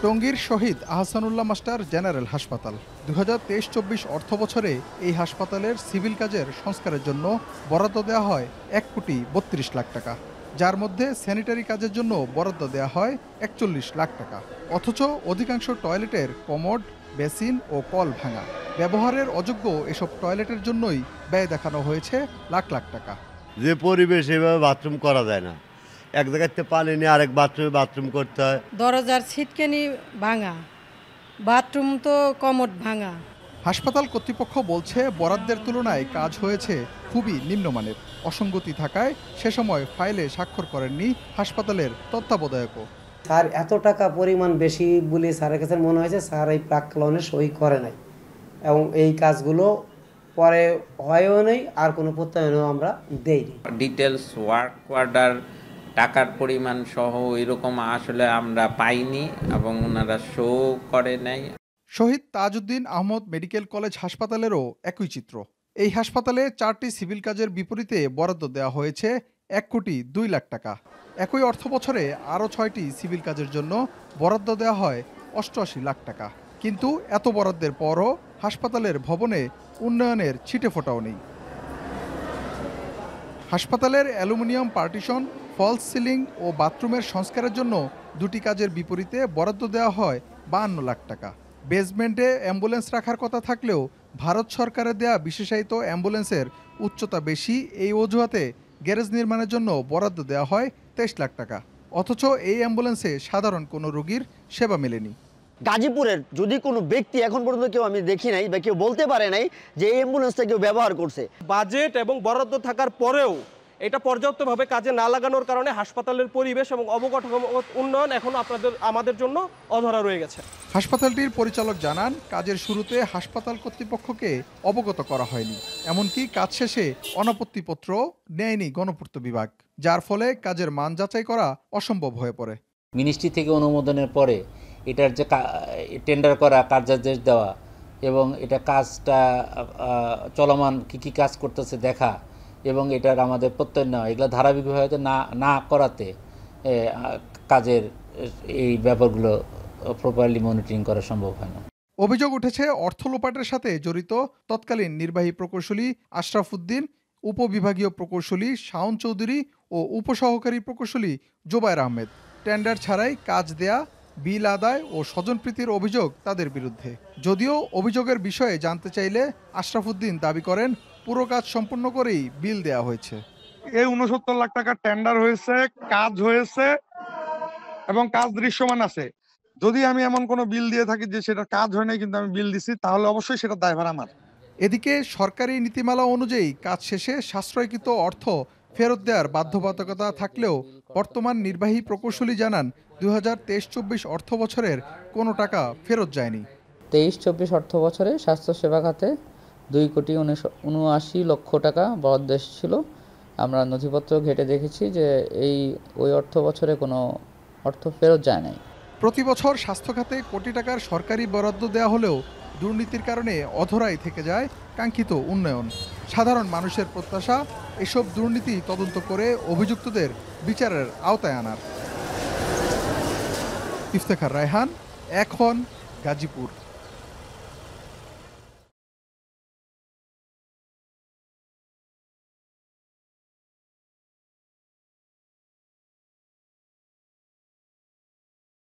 টঙ্গীর শহীদ Ahsanullah master general হাসপাতাল ২০২৩-২৪ অর্থবছরে এই হাসপাতালের সিভিল কাজের সংস্কারের জন্য বরাদ্দ দেওয়া হয় ১,৩২,লাখ টাকা, যার মধ্যে স্যানিটারি কাজের জন্য বরাদ্দ দেওয়া হয় ৪১ লাখ টাকা। অথচ অধিকাংশ টয়লেটের কমোড, বেসিন ও কল ভাঙা। ব্যবহারের অযোগ্য এসব টয়লেটের জন্যই ব্যয় দেখানো হয়েছে লাখ লাখ টাকা। যে পরিবেশ এভাবে বাথরুম করা যায় না, এক জায়গাতে পানি নিয়ে আরেক বাথরুম করতে হয়। দরজার ছিটকানি ভাঙা, বাথরুম তো কমোড ভাঙা। হাসপাতাল কর্তৃপক্ষ বলছে বরাদ্দের তুলনায় কাজ হয়েছে খুবই নিম্নমানের। অসঙ্গতি থাকায় সে সময় ফাইলে স্বাক্ষর করেননি হাসপাতালের তত্ত্বাবধায়কও। স্যার এত টাকা পরিমাণ বেশি বলে স্যারের কাছে মনে হয়েছে স্যার এই প্রাক্কলনে সই করে নাই এবং এই কাজগুলো পরে হয়ও নেই, আর কোনো প্রত্যয়নও আমরা দেইনি। ডিটেলস ওয়ার্ক অর্ডার টাকার পরিমাণ সহ এরকম আসলে আমরা পাইনি এবং ওনারা শো করে নাই। শহীদ তাজউদ্দিন আহমদ মেডিকেল কলেজ হাসপাতালেরও একই চিত্র। এই হাসপাতালে 4টি সিভিল কাজের বিপরীতে বরাদ্দ দেওয়া হয়েছে ১,২,০০,০০০ টাকা। একই অর্থ বছরে আরও 6টি সিভিল কাজের জন্য বরাদ্দ দেওয়া হয় ৮৮ লাখ টাকা। কিন্তু এত বরাদ্দের পরও হাসপাতালের ভবনে উন্নয়নের ছিটেফোঁটাও নেই। হাসপাতালের অ্যালুমিনিয়াম পার্টিশন, ফলস সিলিং ও বাথরুমের সংস্কারের জন্য 2টি কাজের বিপরীতে বরাদ্দ দেওয়া হয় ৫২ লাখ টাকা। বেসমেন্টে অ্যাম্বুলেন্স রাখার কথা থাকলেও ভারত সরকারের দেয়া বিশেষায়িত অ্যাম্বুলেন্সের উচ্চতা বেশি, এই অজুহাতে গ্যারেজ নির্মাণের জন্য বরাদ্দ দেওয়া হয় ২৩ লাখ টাকা। অথচ এই অ্যাম্বুলেন্সে সাধারণ কোনো রোগীর সেবা মেলেনি। গাজীপুরের যদি কোনো ব্যক্তি এখন পর্যন্ত কেউ আমি দেখি নাই বা কেউ বলতে পারে নাই যে এই অ্যাম্বুলেন্সটা কেউ ব্যবহার করছে। বাজেট এবং বরাদ্দ থাকার পরেও এটা পর্যাপ্তভাবে কাজে না লাগানোর কারণে হাসপাতালের পরিবেশ এবং অবকাঠামোগত উন্নয়ন এখন আমাদের জন্য অধরা রয়ে গেছে। হাসপাতালটির পরিচালক জানান, কাজের শুরুতে হাসপাতাল কর্তৃপক্ষকে অবগত করা হয়নি। এমনকি কাজ শেষে অনাপত্তিপত্র নেয়নি গণপূর্ত বিভাগ, যার ফলে কাজের মান যাচাই করা অসম্ভব হয়ে পড়ে। মিনিস্ট্রি থেকে অনুমোদনের পরে এটার যে টেন্ডার করা, কার্যাদেশ দেওয়া এবং এটা কাজটা চলমান কী কাজ করতেছে দেখা এবং এটার আমাদের প্রত্যয় নেওয়া, এগুলো ধারাবাহিকভাবে না করাতে কাজের এই ব্যাপারগুলো প্রপারলি মনিটরিং করা সম্ভব হয় না। অভিযোগ উঠেছে অর্থ লোপাটের সাথে জড়িত তৎকালীন নির্বাহী প্রকৌশলী আশরাফ উদ্দিন, উপবিভাগীয় প্রকৌশলী শাওন চৌধুরী ও উপসহকারী প্রকৌশলী জোবায়ের আহমেদ। টেন্ডার ছাড়াই কাজ দেয়া, বিল আদায় ও স্বজনপ্রীতির অভিযোগ তাদের বিরুদ্ধে। যদিও অভিযোগের বিষয়ে জানতে চাইলে আশরাফ উদ্দিন দাবি করেন পুরো কাজ সম্পূর্ণ করেই বিল দেয়া হয়েছে। এই ৬৯ লাখ টাকা টেন্ডার হয়েছে, কাজ হয়েছে এবং কাজ দৃশ্যমান আছে। যদি আমি এমন কোনো বিল দিয়ে থাকি যে সেটা কাজ হয় নাই কিন্তু আমি বিল দিছি, তাহলে অবশ্যই সেটা দায়ভার আমার। এদিকে সরকারি নীতিমালা অনুযায়ী কাজ শেষে সাশ্রয়কৃত অর্থ ফেরত দেওয়ার বাধ্যবাধকতা থাকলেও বর্তমান নির্বাহী প্রকৌশলী জানান ২০২৩-২৪ অর্থ বছরের কোনো টাকা ফেরত যায়নি। ২৩-২৪ অর্থ বছরে স্বাস্থ্যসেবা খাতে ২,৭৯,০০,০০০ টাকা বরাদ্দ ছিল। আমরা নথিপত্র ঘেঁটে দেখেছি যে ওই অর্থ বছরে কোনো অর্থ ফেরত যায় নাই। প্রতি বছর স্বাস্থ্য খাতে কোটি টাকার সরকারি বরাদ্দ দেওয়া হলেও দুর্নীতির কারণে অধরাই থেকে যায় কাঙ্ক্ষিত উন্নয়ন। সাধারণ মানুষের প্রত্যাশা এসব দুর্নীতি তদন্ত করে অভিযুক্তদের বিচারের আওতায় আনার। ইফতেখার রায়হান, এখন, গাজীপুর।